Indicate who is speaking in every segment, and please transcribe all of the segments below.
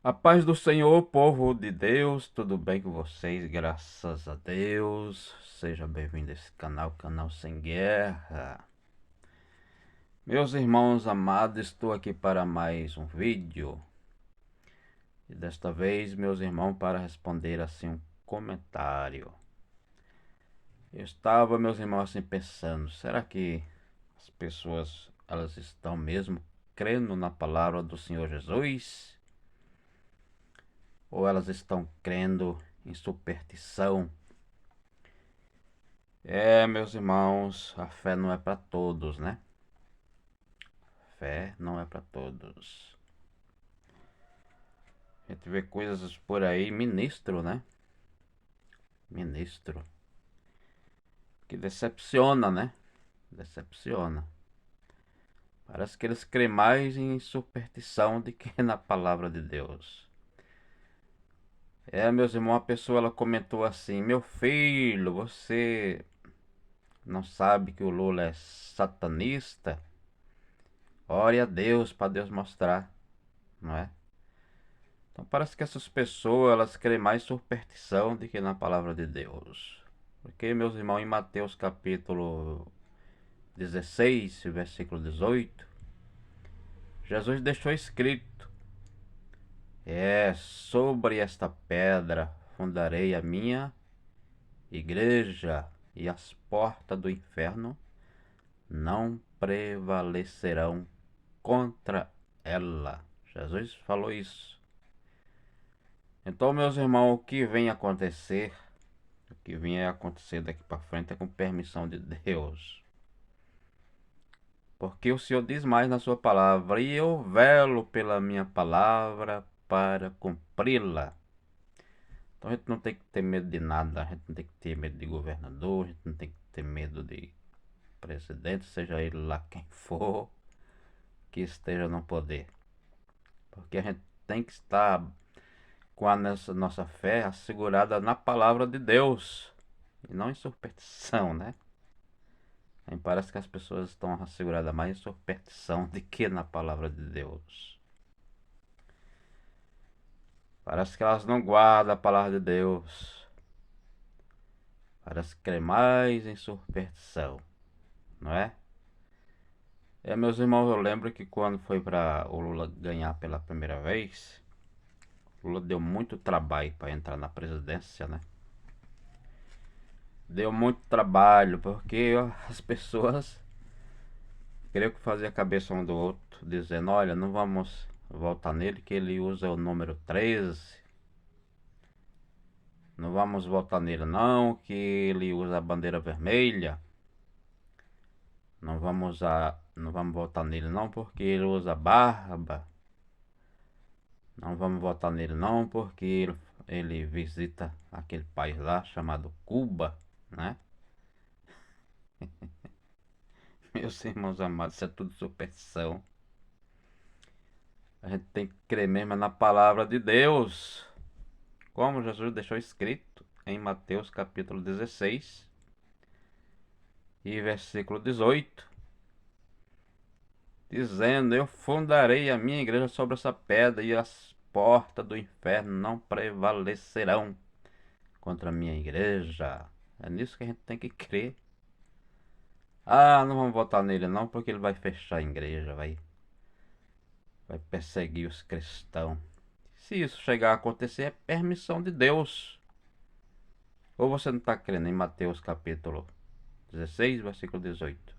Speaker 1: A paz do Senhor, povo de Deus, tudo bem com vocês? Graças a Deus. Seja bem-vindo a esse canal, Canal Sem Guerra. Meus irmãos amados, estou aqui para mais um vídeo. E desta vez, meus irmãos, para responder assim um comentário. Eu estava, meus irmãos, assim pensando, será que as pessoas, elas estão mesmo crendo na palavra do Senhor Jesus? Ou elas estão crendo em superstição? Meus irmãos, a fé não é para todos, né? Fé não é para todos. A gente vê coisas por aí, ministro, né? Ministro. Que decepciona, né? Decepciona. Parece que eles creem mais em superstição do que na palavra de Deus. Meus irmãos, uma pessoa ela comentou assim: Meu filho, você não sabe que o Lula é satanista? Ore a Deus para Deus mostrar, não é? Então parece que essas pessoas elas creem mais superstição do que na palavra de Deus. Porque, meus irmãos, em Mateus capítulo 16, versículo 18, Jesus deixou escrito: sobre esta pedra fundarei a minha igreja, e as portas do inferno não prevalecerão contra ela. Jesus falou isso. Então, meus irmãos, o que vem acontecer, o que vem acontecer daqui para frente é com permissão de Deus. Porque o Senhor diz mais na sua palavra: e eu velo pela minha palavra para cumpri-la. Então a gente não tem que ter medo de nada, a gente não tem que ter medo de governador, a gente não tem que ter medo de presidente, seja ele lá quem for, que esteja no poder. Porque a gente tem que estar com a nossa fé assegurada na palavra de Deus e não em superstição, né? Aí parece que as pessoas estão asseguradas mais em superstição do que na palavra de Deus. Parece que elas não guardam a palavra de Deus. Parece que crê mais em superstição, não é? Meus irmãos, eu lembro que quando foi para o Lula ganhar pela primeira vez, o Lula deu muito trabalho para entrar na presidência, né? Deu muito trabalho, porque as pessoas queriam que fazia a cabeça um do outro, dizendo: olha, não vamos votar nele, que ele usa o número 13. Não vamos votar nele não, que ele usa a bandeira vermelha. Não vamos votar nele não, porque ele usa barba. Não vamos votar nele não, porque ele visita aquele país lá chamado Cuba, né? Meus irmãos amados, isso é tudo superstição. A gente tem que crer mesmo na palavra de Deus, como Jesus deixou escrito em Mateus capítulo 16 e versículo 18, dizendo: eu fundarei a minha igreja sobre essa pedra, e as portas do inferno não prevalecerão contra a minha igreja. É nisso que a gente tem que crer. Não vamos votar nele não, porque ele vai fechar a igreja, vai perseguir os cristãos. Se isso chegar a acontecer, é permissão de Deus. Ou você não está crendo em Mateus capítulo 16, versículo 18?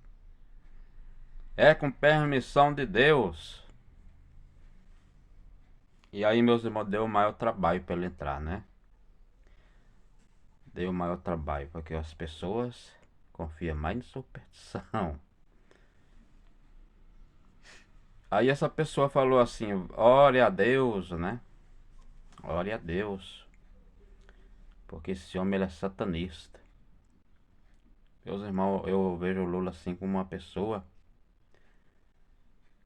Speaker 1: É com permissão de Deus. E aí, meus irmãos, deu o maior trabalho para ele entrar, né? Deu o maior trabalho, porque as pessoas confiam mais em superstição. Aí essa pessoa falou assim: ore a Deus, né? Ore a Deus, porque esse homem ele é satanista. Meus irmãos, eu vejo o Lula assim como uma pessoa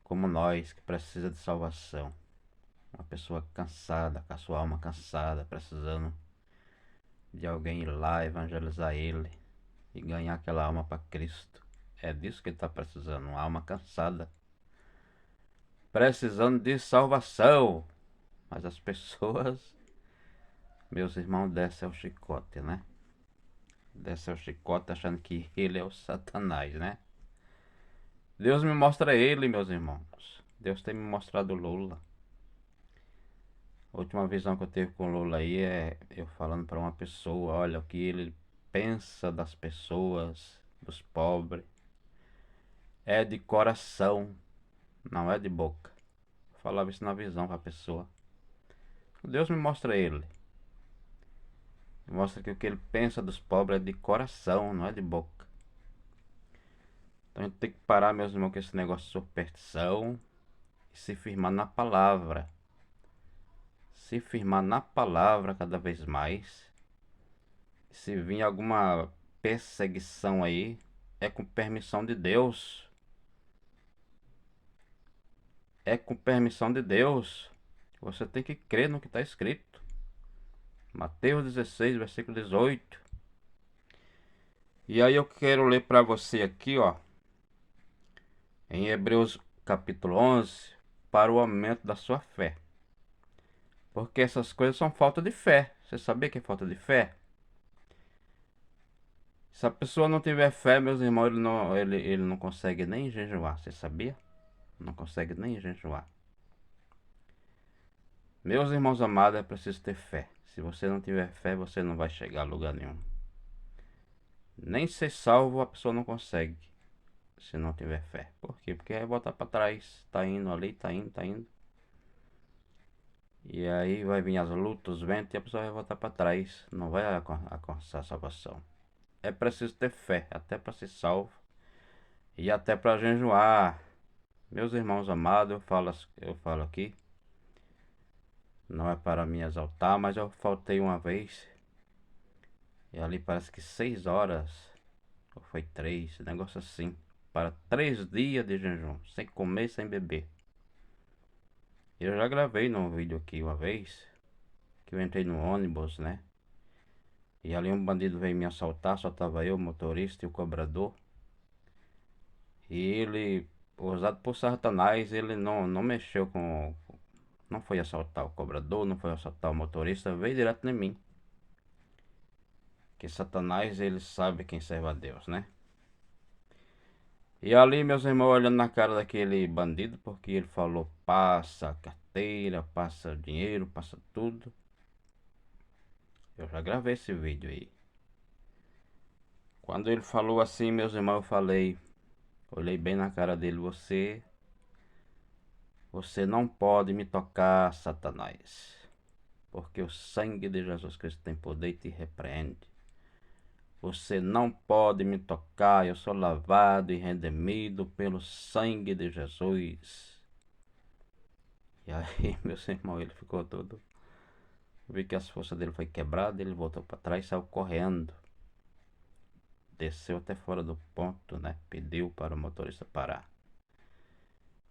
Speaker 1: como nós, que precisa de salvação. Uma pessoa cansada, com a sua alma cansada, precisando de alguém ir lá evangelizar ele e ganhar aquela alma para Cristo. É disso que ele está precisando, uma alma cansada, precisando de salvação. Mas as pessoas, meus irmãos, descem ao chicote, né? Descem ao chicote achando que ele é o Satanás, né? Deus me mostra ele, meus irmãos. Deus tem me mostrado Lula. A última visão que eu tive com Lula aí é eu falando para uma pessoa, olha o que ele pensa das pessoas, dos pobres. É de coração, não é de boca. Eu falava isso na visão para a pessoa. Deus me mostra ele. Mostra que o que ele pensa dos pobres é de coração, não é de boca. Então a gente tem que parar, meus irmãos, com esse negócio de superstição e se firmar na palavra. Se firmar na palavra cada vez mais. Se vir alguma perseguição aí, é com permissão de Deus. É com permissão de Deus. Você tem que crer no que está escrito. Mateus 16, versículo 18. E aí eu quero ler para você aqui, ó, em Hebreus capítulo 11, para o aumento da sua fé. Porque essas coisas são falta de fé. Você sabia que é falta de fé? Se a pessoa não tiver fé, meus irmãos, ele não consegue nem jejuar. Você sabia? Não consegue nem jejuar. Meus irmãos amados, é preciso ter fé. Se você não tiver fé, você não vai chegar a lugar nenhum. Nem ser salvo a pessoa não consegue, se não tiver fé. Por quê? Porque vai voltar para trás. Tá indo ali, tá indo, tá indo. E aí vai vir as lutas, os ventos, e a pessoa vai voltar para trás. Não vai alcançar a salvação. É preciso ter fé, até para ser salvo. E até para jejuar. Meus irmãos amados, eu falo aqui. Não é para me exaltar, mas eu faltei uma vez. E ali parece que 6 horas. Ou foi 3, negócio assim. Para 3 dias de jejum. Sem comer, sem beber. Eu já gravei num vídeo aqui uma vez. Que eu entrei no ônibus, né? E ali um bandido veio me assaltar. Só tava eu, o motorista e o cobrador. E ele, usado por Satanás, ele não mexeu com... Não foi assaltar o cobrador, não foi assaltar o motorista, veio direto em mim. Que Satanás, ele sabe quem serve a Deus, né? E ali, meus irmãos, olhando na cara daquele bandido, porque ele falou, passa a carteira, passa dinheiro, passa tudo. Eu já gravei esse vídeo aí. Quando ele falou assim, meus irmãos, eu falei, olhei bem na cara dele, você não pode me tocar, Satanás. Porque o sangue de Jesus Cristo tem poder e te repreende. Você não pode me tocar, eu sou lavado e redimido pelo sangue de Jesus. E aí, meus irmãos, ele ficou todo... Vi que as forças dele foi quebrada, ele voltou para trás e saiu correndo. Desceu até fora do ponto, né? Pediu para o motorista parar.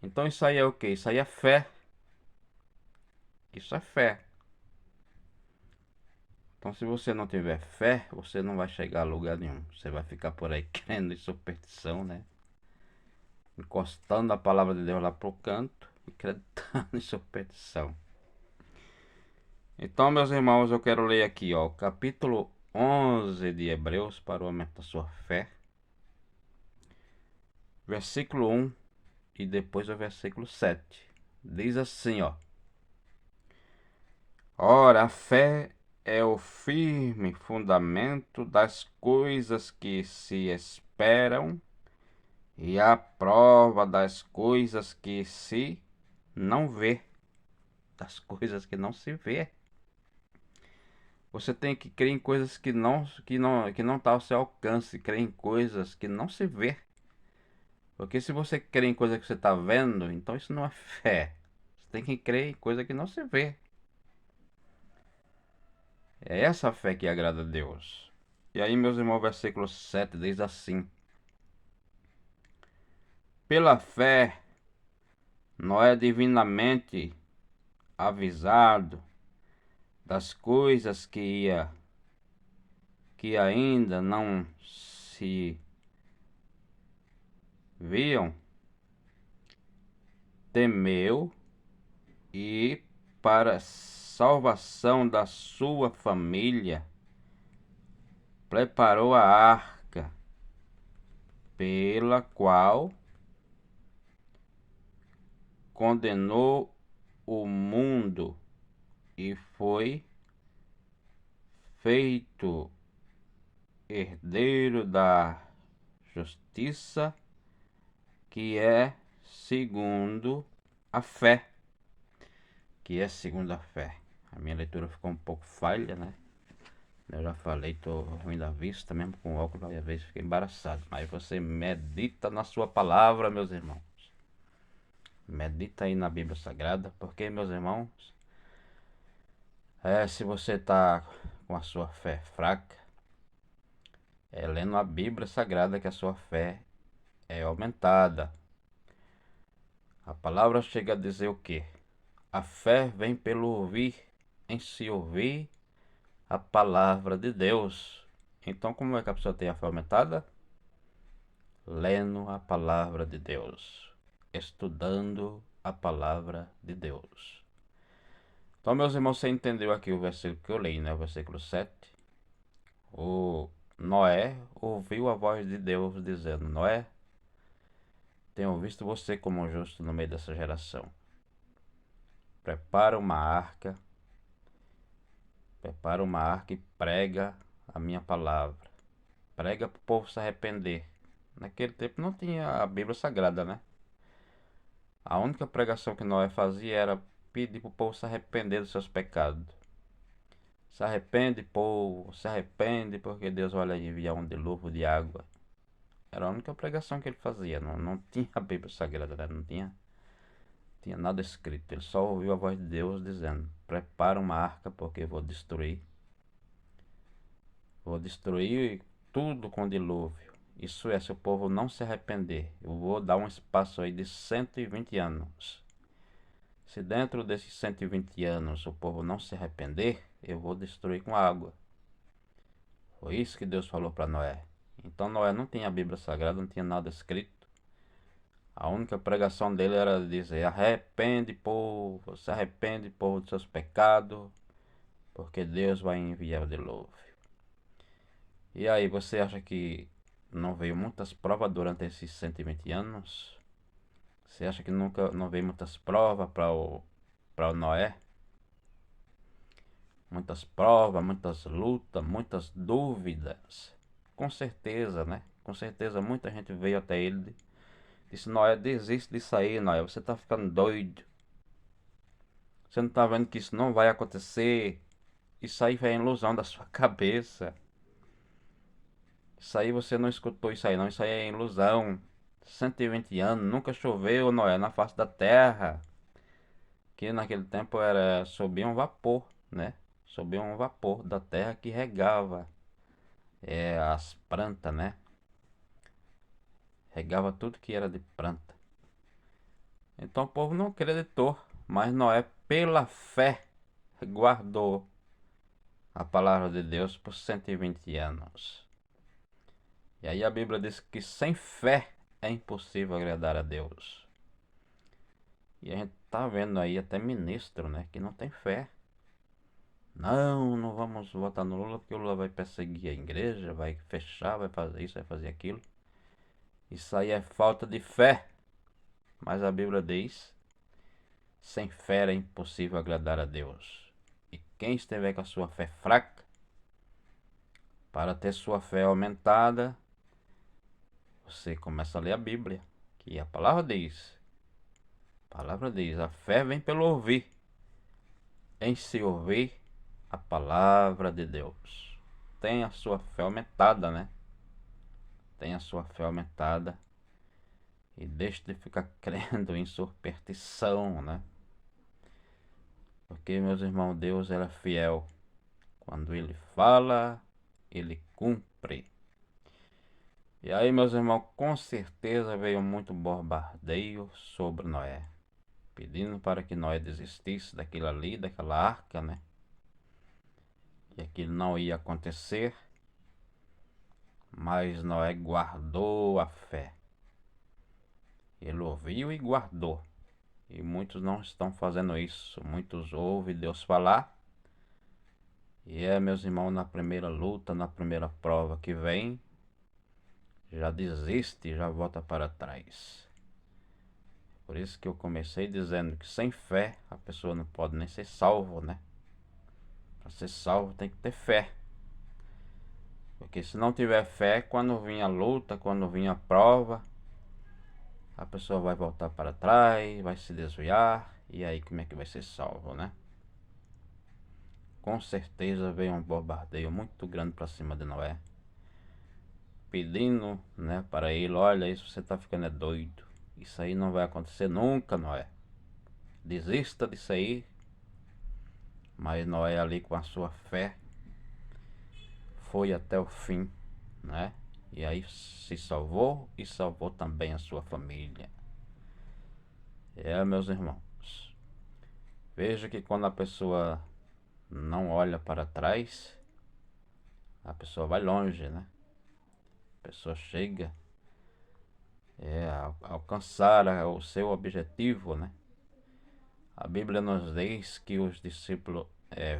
Speaker 1: Então isso aí é o que? Isso aí é fé. Isso é fé. Então se você não tiver fé, você não vai chegar a lugar nenhum. Você vai ficar por aí crendo em superstição, né? Encostando a palavra de Deus lá pro canto e acreditando em superstição. Então, meus irmãos, eu quero ler aqui, ó, o capítulo 11 de Hebreus para o aumento da sua fé. Versículo 1 e depois o versículo 7. Diz assim, ó. Ora, a fé é o firme fundamento das coisas que se esperam e a prova das coisas que se não vê. Das coisas que não se vê. Você tem que crer em coisas que não tá ao seu alcance, crer em coisas que não se vê. Porque se você crê em coisa que você está vendo, então isso não é fé. Você tem que crer em coisa que não se vê. É essa fé que agrada a Deus. E aí, meus irmãos, versículo 7 diz assim: Pela fé, Noé divinamente avisado das coisas que ainda não se viam, temeu e para salvação da sua família, preparou a arca, pela qual condenou o mundo e foi feito herdeiro da justiça, que é segundo a fé. A minha leitura ficou um pouco falha, né? Eu já falei, tô ruim da vista, mesmo com óculos, às vezes fiquei embaraçado. Mas você medita na sua palavra, meus irmãos. Medita aí na Bíblia Sagrada, porque, meus irmãos, se você tá com a sua fé fraca, é lendo a Bíblia Sagrada que a sua fé é aumentada. A palavra chega a dizer o quê? A fé vem pelo ouvir, em se ouvir a palavra de Deus. Então, como é que a pessoa tem a fé aumentada? Lendo a palavra de Deus, estudando a palavra de Deus. Então, meus irmãos, você entendeu aqui o versículo que eu li, né? O versículo 7. O Noé ouviu a voz de Deus dizendo: Noé, tenho visto você como um justo no meio dessa geração. Prepara uma arca e prega a minha palavra. Prega para o povo se arrepender. Naquele tempo não tinha a Bíblia Sagrada, né? A única pregação que Noé fazia era pedir para o povo se arrepender dos seus pecados. Se arrepende, povo, se arrepende, porque Deus vai enviar um dilúvio de água. Era a única pregação que ele fazia. Não tinha a Bíblia Sagrada, né? Não tinha nada escrito. Ele só ouviu a voz de Deus dizendo: prepara uma arca, porque vou destruir tudo com dilúvio. Isso é, se o povo não se arrepender, eu vou dar um espaço aí de 120 anos. Se dentro desses 120 anos o povo não se arrepender, eu vou destruir com água. Foi isso que Deus falou para Noé. Então Noé não tinha a Bíblia Sagrada, não tinha nada escrito. A única pregação dele era dizer: arrepende, povo, se arrepende, povo, dos seus pecados, porque Deus vai enviar o dilúvio. E aí, você acha que não veio muitas provas durante esses 120 anos? Você acha que não veio muitas provas para o Noé? Muitas provas, muitas lutas, muitas dúvidas. Com certeza, né? Com certeza muita gente veio até ele e disse: Noé, desiste disso aí, Noé, você tá ficando doido. Você não tá vendo que isso não vai acontecer? Isso aí é ilusão da sua cabeça. Isso aí você não escutou isso aí não, isso aí é ilusão. 120 anos, nunca choveu, Noé, na face da terra. Que naquele tempo subia um vapor, né? Subia um vapor da terra que regava as plantas, né? Regava tudo que era de planta. Então o povo não acreditou, mas Noé, pela fé, guardou a palavra de Deus por 120 anos. E aí a Bíblia diz que sem fé é impossível agradar a Deus. E a gente tá vendo aí até ministro, né, que não tem fé. Não vamos votar no Lula porque o Lula vai perseguir a igreja, vai fechar, vai fazer isso, vai fazer aquilo. Isso aí é falta de fé. Mas a Bíblia diz: sem fé é impossível agradar a Deus. E quem estiver com a sua fé fraca, para ter sua fé aumentada, você começa a ler a Bíblia, que a palavra diz: a fé vem pelo ouvir, em se ouvir a palavra de Deus. Tem a sua fé aumentada, né? Tem a sua fé aumentada. E deixe de ficar crendo em superstição, né? Porque, meus irmãos, Deus era fiel. Quando Ele fala, Ele cumpre. E aí, meus irmãos, com certeza veio muito bombardeio sobre Noé, pedindo para que Noé desistisse daquilo ali, daquela arca, né? E aquilo não ia acontecer. Mas Noé guardou a fé. Ele ouviu e guardou. E muitos não estão fazendo isso. Muitos ouvem Deus falar. E meus irmãos, na primeira luta, na primeira prova que vem, já desiste, já volta para trás. Por isso que eu comecei dizendo que sem fé a pessoa não pode nem ser salvo, né? Para ser salvo tem que ter fé. Porque se não tiver fé, quando vir a luta, quando vir a prova, a pessoa vai voltar para trás, vai se desviar. E aí como é que vai ser salvo, né? Com certeza veio um bombardeio muito grande para cima de Noé, pedindo, né, para ele: olha, isso você tá ficando doido. Isso aí não vai acontecer nunca, Noé. Desista disso aí. Mas Noé, ali com a sua fé, foi até o fim, né? E aí se salvou e salvou também a sua família. Meus irmãos, veja que quando a pessoa não olha para trás, a pessoa vai longe, né? A pessoa chega a alcançar o seu objetivo, né? A Bíblia nos diz que os discípulos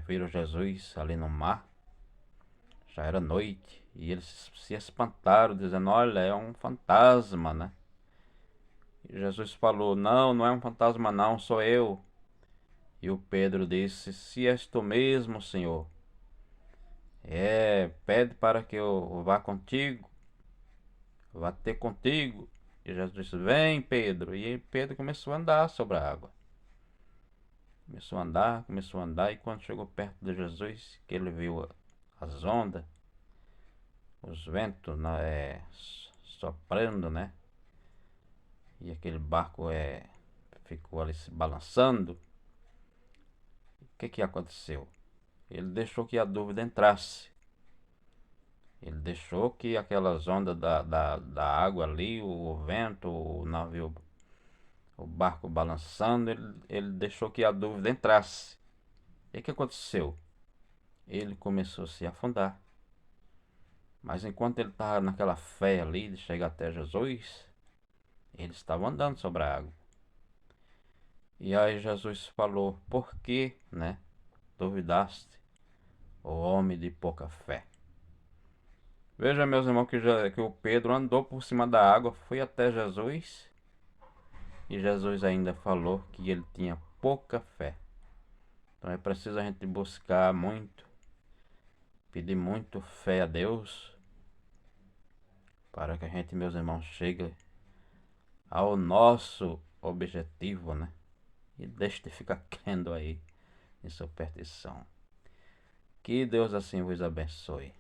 Speaker 1: viram Jesus ali no mar, já era noite, e eles se espantaram, dizendo: olha, é um fantasma, né? E Jesus falou: não, não é um fantasma não, sou eu. E o Pedro disse: se és tu mesmo, Senhor, pede para que eu vá contigo, vá ter contigo. E Jesus disse: vem, Pedro. E Pedro começou a andar sobre a água. Começou a andar, e quando chegou perto de Jesus, que ele viu as ondas, os ventos, né, soprando, né? E aquele barco ficou ali se balançando. O que aconteceu? Ele deixou que a dúvida entrasse. Ele deixou que aquelas ondas da água ali, o vento, o navio, o barco balançando, ele deixou que a dúvida entrasse. E o que aconteceu? Ele começou a se afundar. Mas enquanto ele estava naquela fé ali de chegar até Jesus, ele estava andando sobre a água. E aí Jesus falou: por que, né, duvidaste, o homem de pouca fé? Veja, meus irmãos, que o Pedro andou por cima da água, foi até Jesus, e Jesus ainda falou que ele tinha pouca fé. Então é preciso a gente buscar muito, pedir muito fé a Deus, para que a gente, meus irmãos, chegue ao nosso objetivo, né? E deixe de ficar crendo aí em superstição. Que Deus assim vos abençoe.